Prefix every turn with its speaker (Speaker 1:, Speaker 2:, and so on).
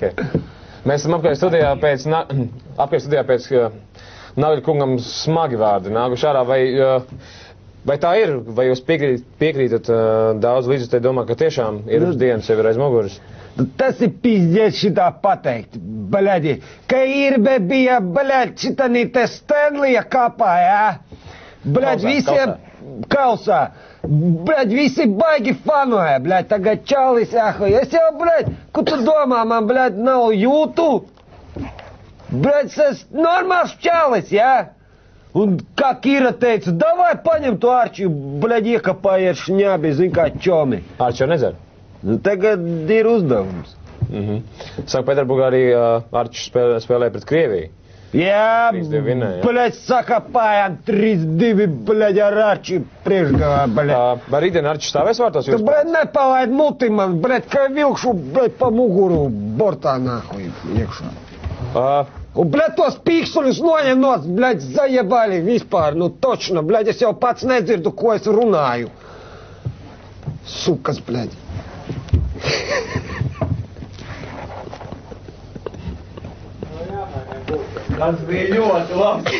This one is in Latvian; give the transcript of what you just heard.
Speaker 1: Okay. Mēs esam apkārt studijā pēc Nagļa kungam smagi vārdi nākuši ārā. Vai tā ir? Vai jūs piekrītat daudz līdzjutēji domā, ka tiešām ir uz dienas jau ir aiz muguras?
Speaker 2: Tas ir pizdiet šitā pateikt, bļaļi. Ka Irbe bija, bļaļ, šitani te Stanlija kapā, jā? Bļaļ, visiem kausā. Bļaļ, visi baigi fanoja, bļaļ, tagad čalis, ahoj. Es jau, bļaļ, ko tu domā, man, bļaļ, nav jūtu? Bļaļ, es normāls čalis, jā? Un kā Kira teica, davai paņem to Arčiju, bļaļ, iekapājiet šņābi, zin kā čomi.
Speaker 1: Arčiju nezinu.
Speaker 2: Nu, tagad ir uzdevums.
Speaker 1: Sanktpēterburgā arī Arčis spēlēja pret Krieviju.
Speaker 2: Jā,
Speaker 1: 3-2 vinēja.
Speaker 2: bļaļ, sakapājām 3-2, bļaļ, ar Arčiju priekšgavā, bļaļ.
Speaker 1: Vai rītdien Arčis stāvēs vārtos?
Speaker 2: Tu, bļaļ, nepalaid muti man, bļaļ, kā vilkšu, bļaļ, pa muguru bortā nahuj, iekšā. Un, bļaļ, tos pīksuļus noņem nos, bļaļ, zajebali vispār, nu točno, bļaļ, es jau pats nedzirdu, ko es runāju. Sukas, bļaļ.
Speaker 3: Tas bija ļoti labi.